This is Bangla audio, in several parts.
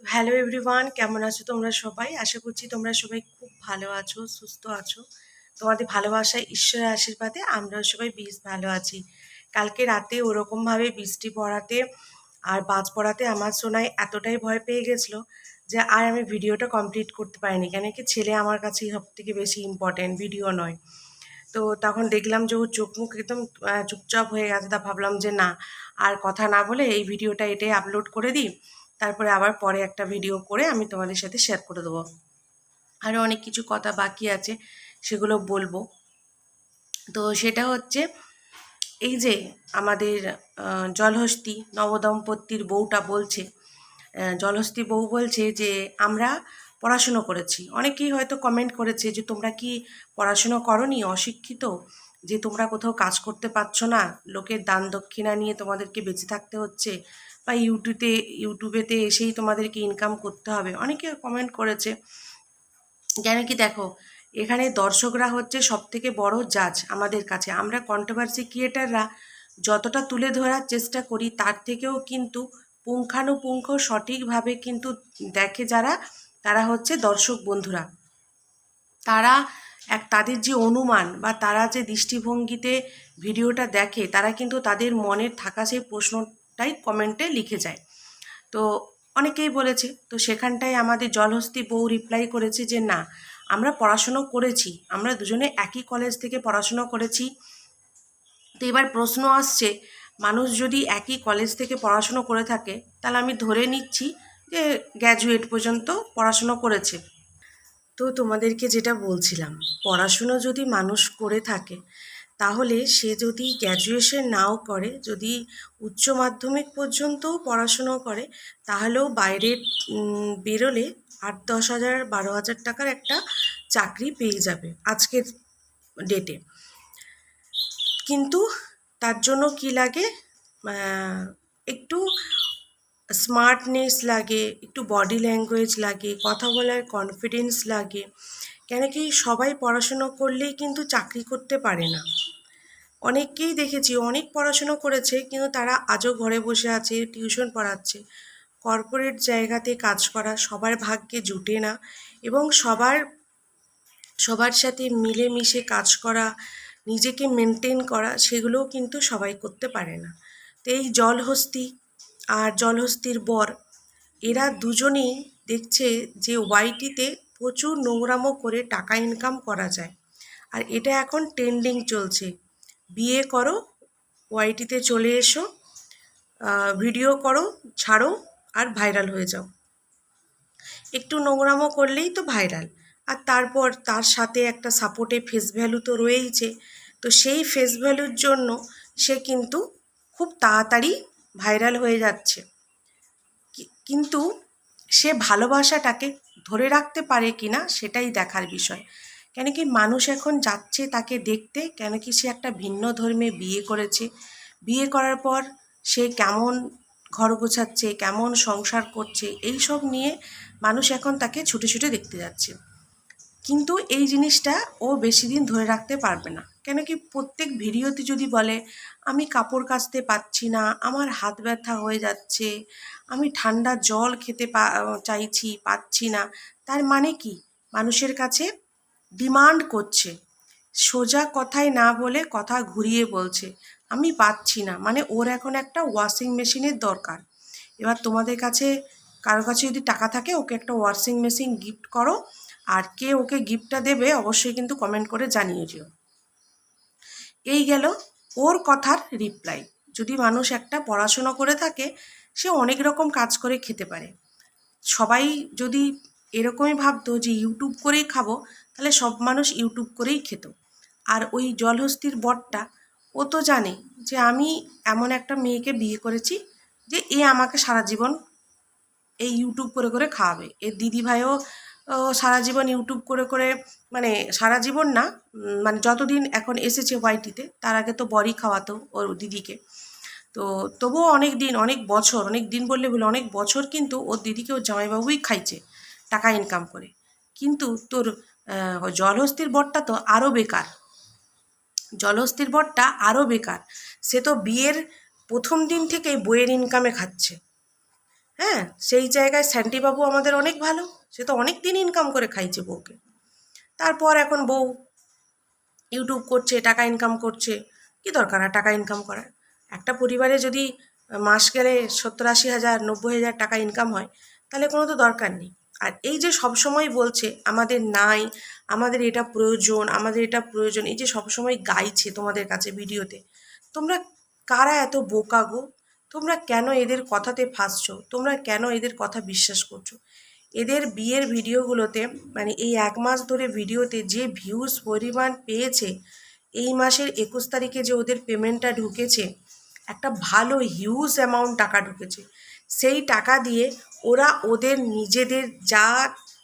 হ্যালো এভরিওয়ান, কেমন আছো তোমরা সবাই? আশা করছি তোমরা সবাই খুব ভালো আছো, সুস্থ আছো। তোমাদের ভালোবাসায়, ঈশ্বরের আশীর্বাদে আমরাও সবাই বেশ ভালো আছি। কালকে রাতে ওরকমভাবে বৃষ্টি পড়াতে আর বাজ পড়াতে আমার সোনাই এতটাই ভয় পেয়ে গেছিলো যে আর আমি ভিডিওটা কমপ্লিট করতে পারিনি। কেন কি ছেলে আমার কাছেই সব থেকে বেশি ইম্পর্টেন্ট, ভিডিও নয়। তো তখন দেখলাম যে ওর চোখ মুখ একদম চুপচাপ হয়ে গেছে। তা ভাবলাম যে না, আর কথা না বলে এই ভিডিওটা এটাই আপলোড করে দিই। তারপরে আবার পরে একটা ভিডিও করে আমি তোমাদের সাথে শেয়ার করে দেবো। আরও অনেক কিছু কথা বাকি আছে, সেগুলো বলবো। তো সেটা হচ্ছে এই যে আমাদের জলহস্তি নবদম্পতির বউটা বলছে, জলহস্তি বউ বলছে যে আমরা পড়াশুনো করেছি। অনেকেই হয়তো কমেন্ট করেছে যে তোমরা কি পড়াশুনো করনি, অশিক্ষিত, যে তোমরা কোথাও কাজ করতে পারছো না, লোকের দান দক্ষিণা নিয়ে তোমাদেরকে বেঁচে থাকতে হচ্ছে, বা ইউটিউবেতে এসেই তোমাদেরকে ইনকাম করতে হবে। অনেকে কমেন্ট করেছে। কেন কি দেখো, এখানে দর্শকরা হচ্ছে সব থেকে বড় জাজ আমাদের কাছে। আমরা কন্ট্রোভার্সি ক্রিয়েটাররা যতটা তুলে ধরার চেষ্টা করি তার থেকেও কিন্তু পুঙ্খানুপুঙ্খ সঠিকভাবে কিন্তু দেখে যারা, তারা হচ্ছে দর্শক বন্ধুরা। তারা তাদের যে অনুমান বা তারা যে দৃষ্টিভঙ্গিতে ভিডিওটা দেখে, তারা কিন্তু তাদের মনের থাকা সেই প্রশ্নটাই কমেন্টে লিখে যায়। তো অনেকেই বলেছে, তো সেখানটায় আমাদের জলহস্তি বউ রিপ্লাই করেছে যে না, আমরা পড়াশুনো করেছি, আমরা দুজনে একই কলেজ থেকে পড়াশুনো করেছি। তো এবার প্রশ্ন আসছে, মানুষ যদি একই কলেজ থেকে পড়াশুনো করে থাকে তাহলে আমি ধরে নিচ্ছি যে গ্র্যাজুয়েট পর্যন্ত পড়াশুনো করেছে। তো তোমাদেরকে যেটা বলছিলাম, পড়াশুনো যদি মানুষ করে থাকে তাহলে সে যদি গ্র্যাজুয়েশন নাও করে, যদি উচ্চ মাধ্যমিক পর্যন্তও পড়াশুনো করে, তাহলেও বাইরে বেরোলে ৮-১০ হাজার ১২ হাজার টাকার একটা চাকরি পেয়ে যাবে আজকের ডেটে। কিন্তু তার জন্য কি লাগে, একটু স্মার্টনেস লাগে, একটু বডি ল্যাঙ্গুয়েজ লাগে, কথা বলার কনফিডেন্স লাগে। কেন কি সবাই পড়াশুনো করলেই কিন্তু চাকরি করতে পারে না। অনেককেই দেখেছি অনেক পড়াশুনো করেছে কিন্তু তারা আজও ঘরে বসে আছে, টিউশন পড়াচ্ছে। কর্পোরেট জায়গাতে কাজ করা সবার ভাগ্যে জুটে না, এবং সবার সাথে মিলেমিশে কাজ করা, নিজেকে মেনটেন করা, সেগুলোও কিন্তু সবাই করতে পারে না। তো এই জলহস্তি আর জলহস্তির বর, এরা দুজনেই দেখছে যে ওয়াইটিতে প্রচুর নোংরামো করে টাকা ইনকাম করা যায়। আর এটা এখন ট্রেন্ডিং চলছে, বিয়ে করো, ওয়াইটিতে চলে এসো, ভিডিও করো, ছাড়ো, আর ভাইরাল হয়ে যাও। একটু নোংরামো করলেই তো ভাইরাল। আর তারপর তার সাথে একটা সাপোর্টে ফেস ভ্যালু তো রয়েইছে। তো সেই ফেস ভ্যালুর জন্য সে কিন্তু খুব তাড়াতাড়ি ভাইরাল হয়ে যাচ্ছে। কিন্তু সে ভালোবাসাটাকে ধরে রাখতে পারে কি না সেটাই দেখার বিষয়। কেন কি মানুষ এখন যাচ্ছে তাকে দেখতে, কেন কি সে একটা ভিন্ন ধর্মে বিয়ে করেছে। বিয়ে করার পর সে কেমন ঘর গোছাচ্ছে, কেমন সংসার করছে, এই সব নিয়ে মানুষ এখন তাকে ছুটে ছুটে দেখতে যাচ্ছে। কিন্তু এই জিনিসটা ও বেশি দিন ধরে রাখতে পারবে না। কেন কি প্রত্যেক ভিডিওতে যদি বলে আমি কাপড় কাচতে পারছি না, আমার হাত ব্যথা হয়ে যাচ্ছে, আমি ঠান্ডা জল খেতে চাইছি, পাচ্ছি না, তার মানে কি মানুষের কাছে ডিমান্ড করছে। সোজা কথায় না বলে কথা ঘুরিয়ে বলছে আমি পাচ্ছি না, মানে ওর এখন একটা ওয়াশিং মেশিনের দরকার। এবার তোমাদের কাছে কারো কাছে যদি টাকা থাকে ওকে একটা ওয়াশিং মেশিন গিফট করো, আর কে ওকে গিফটটা দেবে অবশ্যই কিন্তু কমেন্ট করে জানিয়ে দিও। এই গেল ওর কথার রিপ্লাই। যদি মানুষ একটা পড়াশোনা করে থাকে, সে অনেক রকম কাজ করে খেতে পারে। সবাই যদি এরকমই ভাবতো যে ইউটিউব করেই খাবো, তাহলে সব মানুষ ইউটিউব করেই খেত। আর ওই জলহস্তির বরটা, ও তো জানে যে আমি এমন একটা মেয়েকে বিয়ে করেছি যে এ আমাকে সারা জীবন এই ইউটিউব করে করে খাওয়াবে। এর দিদিভাইও সারা জীবন ইউটিউব করে করে, মানে সারা জীবন না, মানে যতদিন এখন এসেছে ওয়াইটিতে, তার আগে তো বরই খাওয়াতো ওর দিদিকে। তো তবুও অনেক দিন, অনেক বছর, অনেক দিন বললে বলে অনেক বছর কিন্তু ওর দিদিকে ওর জামাইবাবুই খাইছে টাকা ইনকাম করে। কিন্তু তোর জলহস্তির বরটা তো আরও বেকার। জলহস্তির বরটা আরও বেকার। সে তো বিয়ের প্রথম দিন থেকেই বইয়ের ইনকামে খাচ্ছে। হ্যাঁ, সেই জায়গায় স্যান্টিবাবু আমাদের অনেক ভালো, সে তো অনেক দিন ইনকাম করে খাইছে বউকে। তারপর এখন বউ ইউটিউব করছে, টাকা ইনকাম করছে, কী দরকার আর টাকা ইনকাম করার? একটা পরিবারে যদি মাস গেলে 70-80 হাজার 90,000 টাকা ইনকাম হয়, তাহলে কোনো তো দরকার নেই। আর এই যে সবসময় বলছে আমাদের নাই, আমাদের এটা প্রয়োজন, আমাদের এটা প্রয়োজন, এই যে সবসময় গাইছে তোমাদের কাছে ভিডিওতে, তোমরা কারা এত বোকা গো? তোমরা কেন এদের কথাতে ফাঁসছো? তোমরা কেন এদের কথা বিশ্বাস করছো? এদের বিয়ের ভিডিওগুলোতে, মানে এই 1 মাস ধরে ভিডিওতে যে ভিউজ পরিমাণ পেয়েছে, এই মাসের 21 তারিখে যে ওদের পেমেন্টটা ঢুকেছে, একটা ভালো হিউজ অ্যামাউন্ট টাকা ঢুকেছে। সেই টাকা দিয়ে ওরা ওদের নিজেদের যা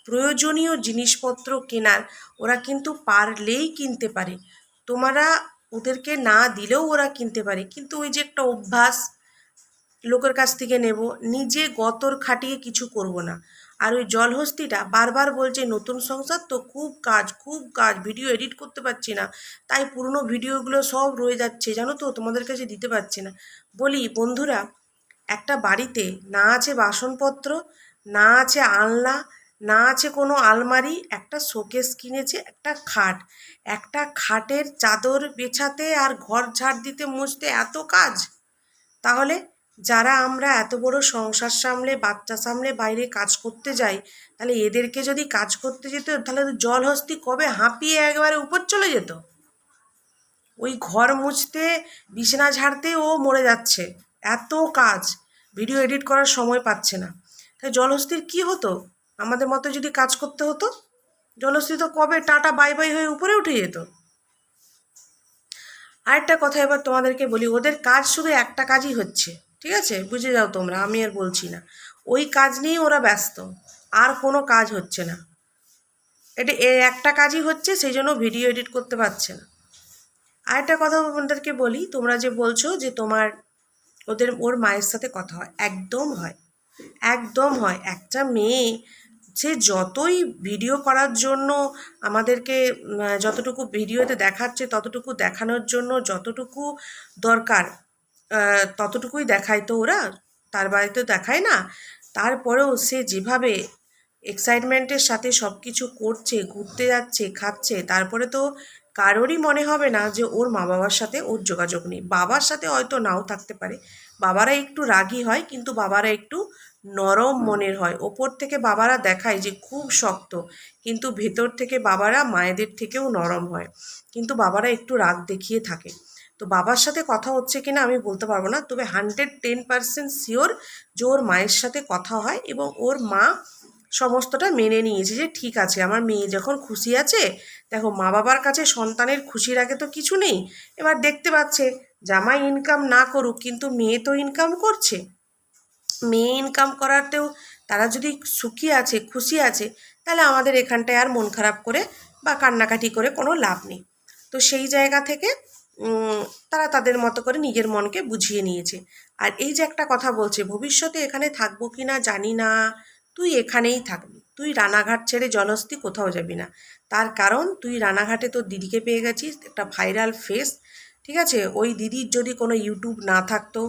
প্রয়োজনীয় জিনিসপত্র কেনার, ওরা কিন্তু পারলেই কিনতে পারে। তোমরা ওদেরকে না দিলেও ওরা কিনতে পারে, কিন্তু ওই যে একটা অভ্যাস, লোকের কাছ থেকে নেব, নিজে গতর খাটিয়ে কিছু করব না। আর ওই জলহস্তিটা বারবার বলছে নতুন সংসার তো, খুব কাজ, ভিডিও এডিট করতে পারছি না, তাই পুরনো ভিডিওগুলো সব রয়ে যাচ্ছে, জানো তো, তোমাদের কাছে দিতে পারছি না। বলি বন্ধুরা, একটা বাড়িতে না আছে বাসনপত্র, না আছে আলনা, না আছে কোনো আলমারি, একটা শোকেস কিনেছে, একটা খাটের চাদর বেছাতে আর ঘর ঝাড় দিতে মুছতে এত কাজ। তাহলে যারা আমরা এত বড় সংসার সামলে, বাচ্চা সামলে বাইরে কাজ করতে যাই, তাহলে এদেরকে যদি কাজ করতে যেত, তাহলে তো জলহস্তি কবে হাঁপিয়ে একবারে উপর চলে যেত। ওই ঘর মুছতে, বিছানা ঝাড়তে ও মরে যাচ্ছে, এত কাজ, ভিডিও এডিট করার সময় পাচ্ছে না। তাই জলহস্তির কি হতো? আমাদের মতো যদি কাজ করতে হতো, জলহস্তি তো কবে টাটা বাই বাই হয়ে উপরে উঠে যেত। আরেকটা কথা এবার তোমাদেরকে বলি, ওদের কাজ শুধু একটা কাজই হচ্ছে, ঠিক আছে, বুঝে যাও তোমরা, আমি আর বলছি না, ওই কাজ নিয়েই ওরা ব্যস্ত, আর কোনো কাজ হচ্ছে না। এটা একটা কাজই হচ্ছে, সেই জন্য ভিডিও এডিট করতে পারছে না। আরেকটা কথা তোমাদেরকে বলি, তোমরা যে বলছো যে ওর মায়ের সাথে কথা হয়, একদম হয়, একদম হয়। একটা মেয়ে সে যতই ভিডিও করার জন্য আমাদেরকে যতটুকু ভিডিওতে দেখাচ্ছে, ততটুকু দেখানোর জন্য যতটুকু দরকার ততটুকুই দেখায় তো ওরা, তার বাড়িতে দেখায় না। তারপরেও সে যেভাবে এক্সাইটমেন্টের সাথে সব কিছু করছে, ঘুরতে যাচ্ছে, খাচ্ছে, তারপরে তো কারোরই মনে হবে না যে ওর মা বাবার সাথে ওর যোগাযোগ নেই। বাবার সাথে হয়তো নাও থাকতে পারে, বাবারা একটু রাগী হয়, কিন্তু বাবারা একটু নরম মনের হয়। ওপর থেকে বাবারা দেখায় যে খুব শক্ত, কিন্তু ভেতর থেকে বাবারা মায়েদের থেকেও নরম হয়, কিন্তু বাবারা একটু রাগ দেখিয়ে থাকে। তো বাবার সাথে কথা হচ্ছে কিনা আমি বলতে পারবো না, তবে 110% শিওর যে ওর মায়ের সাথে কথা হয়, এবং ওর মা সমস্তটা মেনে নিয়েছে যে ঠিক আছে, আমার মেয়ে যখন খুশি আছে। দেখো, মা বাবার কাছে সন্তানের খুশির আগে তো কিছু নেই। এবার দেখতে পাচ্ছে জামাই ইনকাম না করুক, কিন্তু মেয়ে তো ইনকাম করছে, মেয়ে ইনকাম করাতেও তারা যদি সুখী আছে, খুশি আছে, তাহলে আমাদের এখানটায় আর মন খারাপ করে বা কান্নাকাটি করে কোনো লাভ নেই। তো সেই জায়গা থেকে তারা তাদের মতো করে নিজের মনকে বুঝিয়ে নিয়েছে। আর এই যে একটা কথা বলছে, ভবিষ্যতে এখানে থাকবো কি না জানি না, তুই এখানেই থাকবি, তুই রানাঘাট ছেড়ে জলহস্তি কোথাও যাবি না। তার কারণ তুই রানাঘাটে তোর দিদিকে পেয়ে গেছিস, একটা ভাইরাল ফেস, ঠিক আছে। ওই দিদির যদি কোনো ইউটিউব না থাকতো,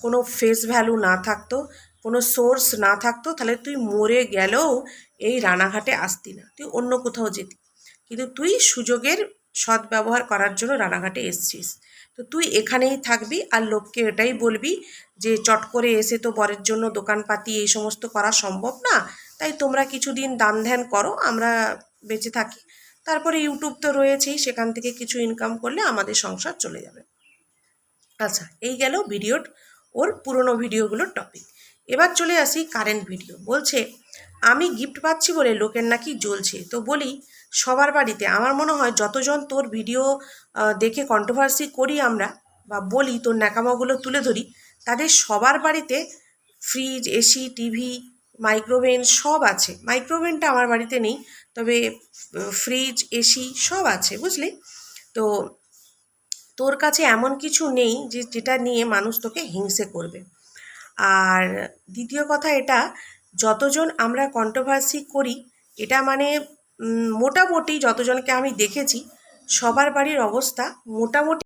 কোনো ফেস ভ্যালু না থাকতো, কোনো সোর্স না থাকতো, তাহলে তুই মরে গেলেও এই রানাঘাটে আসতি না, তুই অন্য কোথাও যেতি। কিন্তু তুই সুযোগের সদ্ব্যবহার করার জন্য রানাঘাটে এসছিস। তো তুই এখানেই থাকবি, আর লোককে এটাই বলবি যে চট করে এসে তো বরের জন্য দোকানপাতি এই সমস্ত করা সম্ভব না, তাই তোমরা কিছুদিন দান ধ্যান করো, আমরা বেঁচে থাকি, তারপরে ইউটিউব তো রয়েছেই, সেখান থেকে কিছু ইনকাম করলে আমাদের সংসার চলে যাবে। আচ্ছা, এই গেল ভিডিওর, ওর পুরনো ভিডিওগুলোর টপিক। এবার চলে আসি কারেন্ট ভিডিও। বলছে আমি গিফট পাচ্ছি বলে লোকের নাকি জ্বলছে। তো বলি, সবার বাড়িতে আমার মনে হয় যতজন তোর ভিডিও দেখে কন্ট্রোভার্সি করি আমরা, বা বলি তোর ন্যাকামাগুলো তুলে ধরি, তাদের সবার বাড়িতে ফ্রিজ, এসি, টিভি, মাইক্রোওভেন সব আছে। মাইক্রোওভেনটা আমার বাড়িতে নেই, তবে ফ্রিজ, এসি সব আছে, বুঝলি। তো তোর কাছে এমন কিছু নেই যেটা নিয়ে মানুষ তোকে হিংসে করবে। আর দ্বিতীয় কথা এটা, যতজন আমরা কন্ট্রোভার্সি করি, এটা মানে মোটামুটি যতজনকে আমি দেখেছি, সবার বাড়ির অবস্থা মোটামুটি